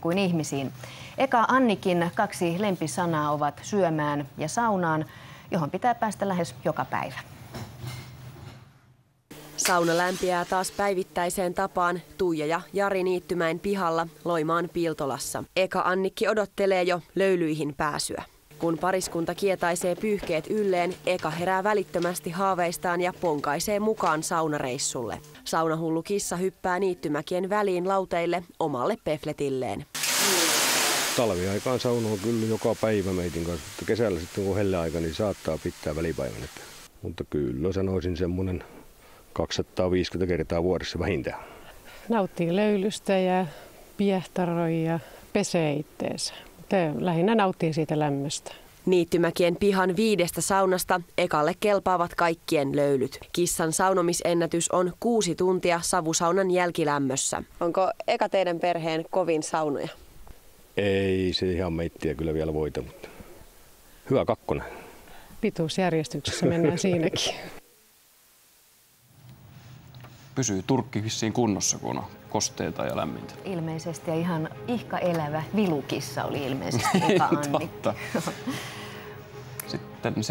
kuin ihmisiin. Eka Annikin kaksi lempisanaa ovat syömään ja saunaan, johon pitää päästä lähes joka päivä. Sauna lämpiää taas päivittäiseen tapaan Tuija ja Jari Niittymäen pihalla Loimaan Piltolassa. Eka Annikki odottelee jo löylyihin pääsyä. Kun pariskunta kietaisee pyyhkeet ylleen, Eka herää välittömästi haaveistaan ja ponkaisee mukaan saunareissulle. Saunahullu kissa hyppää Niittymäkien väliin lauteille omalle pefletilleen. Talviaikaan saunoo kyllä joka päivä meitin kanssa, mutta kesällä sitten kun helleaika, niin saattaa pitää välipäivän. Mutta kyllä sanoisin semmoinen 250 kertaa vuodessa vähintään. Nauttii löylystä ja piehtaroi ja pesee itteensä. Lähinnä nauttii siitä lämmöstä. Niittymäkien pihan 5 saunasta Ekalle kelpaavat kaikkien löylyt. Kissan saunomisennätys on 6 tuntia savusaunan jälkilämmössä. Onko Eka teidän perheen kovin saunoja? Ei se ihan meittiä kyllä vielä voita, mutta hyvä kakkonen. Pituusjärjestyksessä mennään siinäkin. Pysyy turkki vissiin kunnossa, kun on kosteita ja lämmintä. Ilmeisesti ja ihan ihka elävä vilukissa oli ilmeisesti Eka Annikki. Totta. Sitten